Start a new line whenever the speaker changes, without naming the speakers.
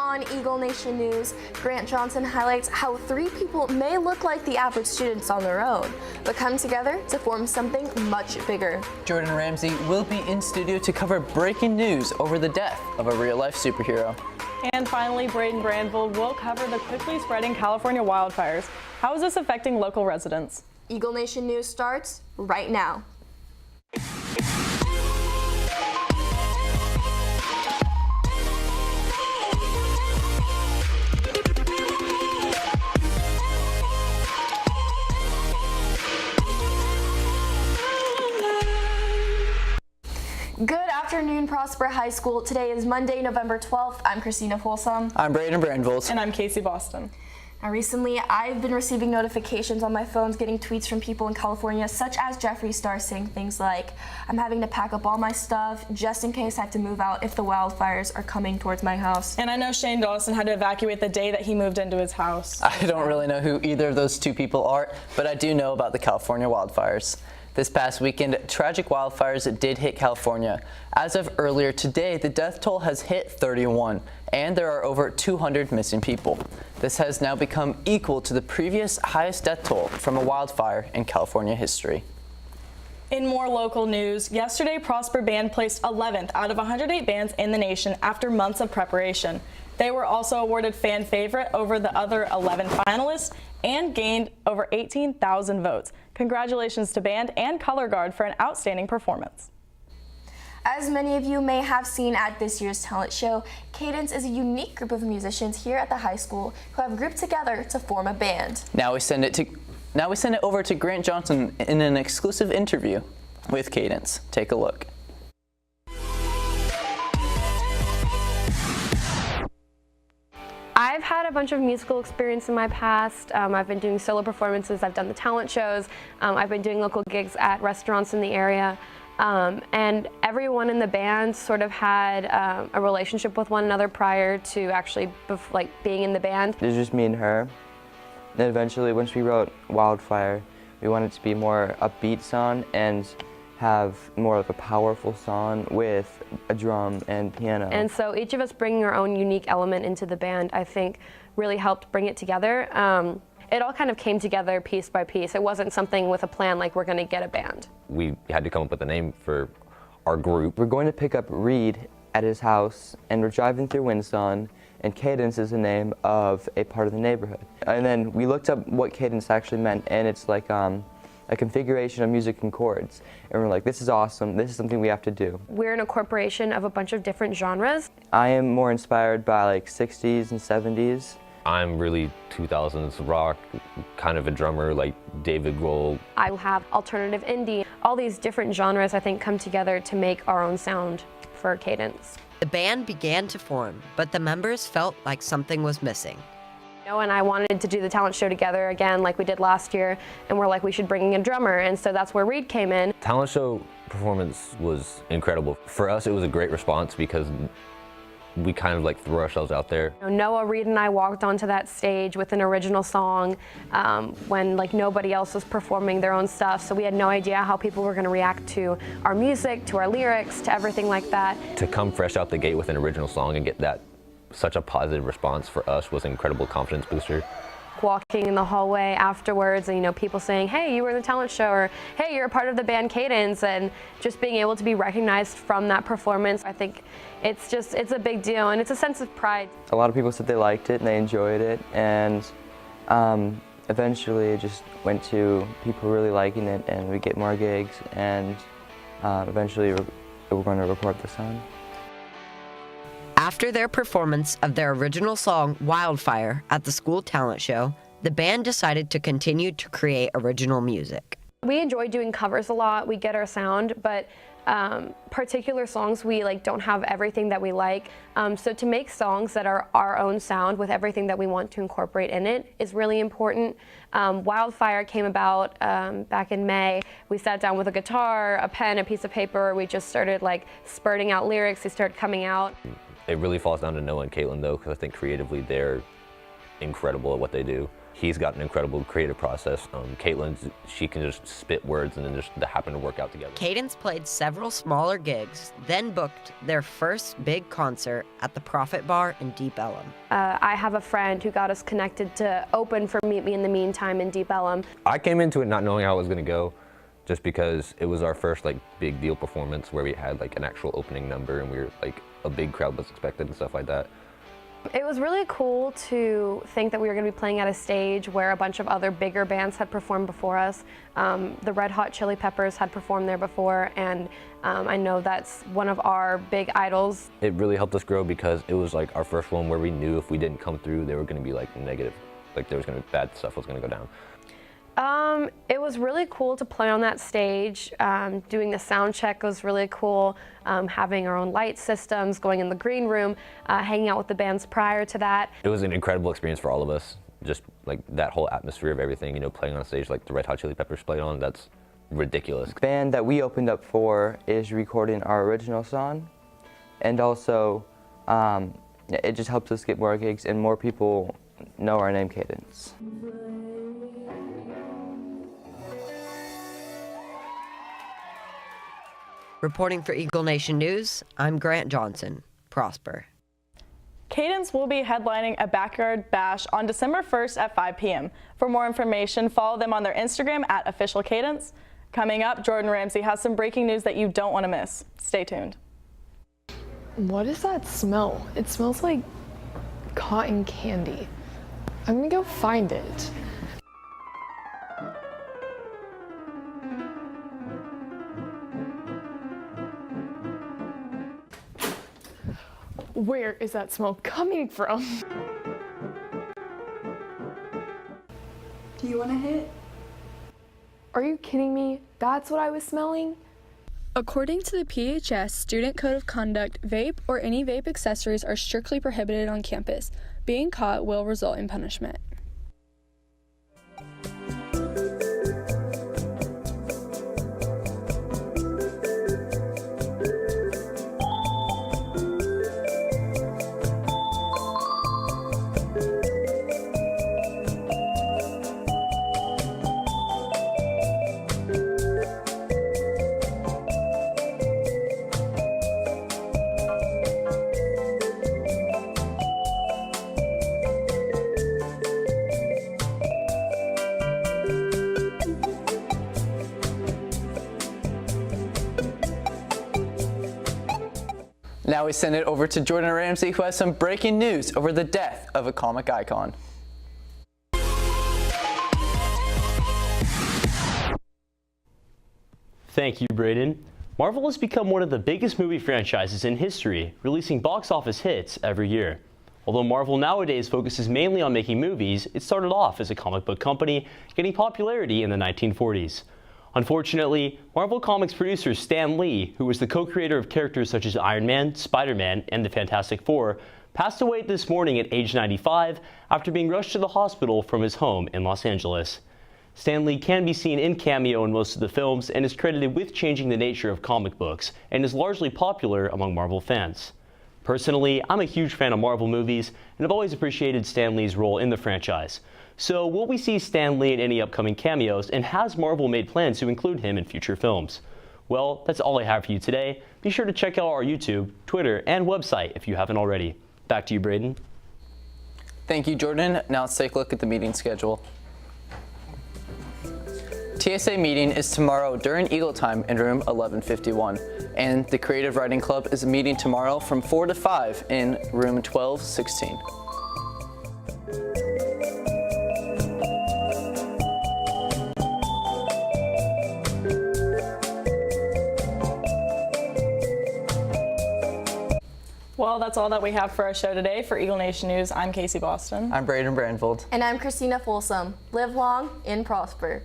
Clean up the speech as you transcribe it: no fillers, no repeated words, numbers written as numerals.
On Eagle Nation News, Grant Johnson highlights how 3 people may look like the average students on their own, but come together to form something much bigger.
Jordan Ramsey will be in studio to cover breaking news over the death of a real-life superhero.
And finally, Braden Brandvold will cover the quickly spreading California wildfires. How is this affecting local residents?
Eagle Nation News starts right now. Good afternoon, Prosper High School. Today is Monday, November 12th. I'm Christina Folsom.
I'm Braden Brandvold.
And I'm Casey Boston.
Now, recently, I've been receiving notifications on my phones, getting tweets from people in California, such as Jeffree Star, saying things like, I'm having to pack up all my stuff just in case I have to move out if the wildfires are coming towards my house.
And I know Shane Dawson had to evacuate the day that he moved into his house.
I don't really know who either of those 2 people are, but I do know about the California wildfires. This past weekend, tragic wildfires did hit California. As of earlier today, the death toll has hit 31, and there are over 200 missing people. This has now become equal to the previous highest death toll from a wildfire in California history.
In more local news, yesterday Prosper Band placed 11th out of 108 bands in the nation after months of preparation. They were also awarded fan favorite over the other 11 finalists and gained over 18,000 votes. Congratulations to band and color guard for an outstanding performance.
As many of you may have seen at this year's talent show, Cadence is a unique group of musicians here at the high school who have grouped together to form a band.
Now we send it over to Grant Johnson in an exclusive interview with Cadence. Take a look.
I've had a bunch of musical experience in my past. I've been doing solo performances, I've done the talent shows, I've been doing local gigs at restaurants in the area, and everyone in the band sort of had a relationship with one another prior to actually being in the band.
It was just me and her. Then eventually, once we wrote Wildfire, we wanted it to be more upbeat song and have more of a powerful song with a drum and piano.
And so each of us bringing our own unique element into the band, I think, really helped bring it together. It all kind of came together piece by piece. It wasn't something with a plan like we're going to get a band.
We had to come up with a name for our group.
We're going to pick up Reed at his house, and we're driving through Windsong, and Cadence is the name of a part of the neighborhood. And then we looked up what Cadence actually meant, and it's like a configuration of music and chords. And we're like, this is awesome, this is something we have to do.
We're an incorporation of a bunch of different genres.
I am more inspired by like 60s and 70s.
I'm really 2000s rock, kind of a drummer like David Grohl.
I have alternative indie. All these different genres, I think, come together to make our own sound for Cadence.
The band began to form, but the members felt like something was missing.
And I wanted to do the talent show together again like we did last year, and we're like, we should bring in a drummer, and so that's where Reed came in.
Talent show performance was incredible. For us, it was a great response because we kind of like threw ourselves out there.
Noah, Reed, and I walked onto that stage with an original song when like nobody else was performing their own stuff, so we had no idea how people were going to react to our music, to our lyrics, to everything like that.
To come fresh out the gate with an original song and get that such a positive response for us was an incredible confidence booster.
Walking in the hallway afterwards and people saying, hey, you were in the talent show, or hey, you're a part of the band Cadence, and just being able to be recognized from that performance, I think it's a big deal, and it's a sense of pride.
A lot of people said they liked it and they enjoyed it, and eventually it just went to people really liking it, and we get more gigs, and eventually we're going to record the song.
After their performance of their original song, Wildfire, at the school talent show, the band decided to continue to create original music.
We enjoy doing covers a lot. We get our sound, but particular songs we don't have everything that we like. So to make songs that are our own sound with everything that we want to incorporate in it is really important. Wildfire came about back in May. We sat down with a guitar, a pen, a piece of paper. We just started spurting out lyrics. They started coming out.
It really falls down to Noah and Caitlin though, because I think creatively they're incredible at what they do. He's got an incredible creative process. Caitlin, she can just spit words and then just they happen to work out together.
Cadence played several smaller gigs, then booked their first big concert at the Prophet Bar in Deep Ellum.
I have a friend who got us connected to open for Meet Me in the Meantime in Deep Ellum.
I came into it not knowing how it was going to go, just because it was our first like big deal performance where we had like an actual opening number and we were like a big crowd was expected and stuff like that.
It was really cool to think that we were going to be playing at a stage where a bunch of other bigger bands had performed before us. The Red Hot Chili Peppers had performed there before, and I know that's one of our big idols.
It really helped us grow because it was like our first one where we knew if we didn't come through, they were going to be like negative, like there was going to be bad stuff was going to go down.
It was really cool to play on that stage. Doing the sound check was really cool. Having our own light systems, going in the green room, hanging out with the bands prior to that.
It was an incredible experience for all of us. Just like that whole atmosphere of everything, you know, playing on a stage like the Red Hot Chili Peppers played on, that's ridiculous.
The band that we opened up for is recording our original song, and also it just helps us get more gigs and more people know our name, Cadence.
Reporting for Eagle Nation News, I'm Grant Johnson. Prosper.
Cadence will be headlining a backyard bash on December 1st at 5 p.m. For more information, follow them on their Instagram at @officialcadence. Coming up, Jordan Ramsey has some breaking news that you don't want to miss. Stay tuned.
What is that smell? It smells like cotton candy. I'm gonna go find it. Where is that smell coming from?
Do you want a hit?
Are you kidding me? That's what I was smelling?
According to the PHS Student Code of Conduct, vape or any vape accessories are strictly prohibited on campus. Being caught will result in punishment.
Now we send it over to Jordan Ramsey, who has some breaking news over the death of a comic icon.
Thank you, Braden. Marvel has become one of the biggest movie franchises in history, releasing box office hits every year. Although Marvel nowadays focuses mainly on making movies, it started off as a comic book company, getting popularity in the 1940s. Unfortunately, Marvel Comics producer Stan Lee, who was the co-creator of characters such as Iron Man, Spider-Man, and the Fantastic Four, passed away this morning at age 95 after being rushed to the hospital from his home in Los Angeles. Stan Lee can be seen in cameo in most of the films and is credited with changing the nature of comic books and is largely popular among Marvel fans. Personally, I'm a huge fan of Marvel movies and have always appreciated Stan Lee's role in the franchise. So will we see Stan Lee in any upcoming cameos, and has Marvel made plans to include him in future films? Well, that's all I have for you today. Be sure to check out our YouTube, Twitter, and website if you haven't already. Back to you, Braden.
Thank you, Jordan. Now let's take a look at the meeting schedule. TSA meeting is tomorrow during Eagle Time in room 1151, and the Creative Writing Club is meeting tomorrow from 4 to 5 in room 1216.
Well, that's all that we have for our show today. For Eagle Nation News, I'm Casey Boston.
I'm Braden Brandvold.
And I'm Christina Folsom. Live long and prosper.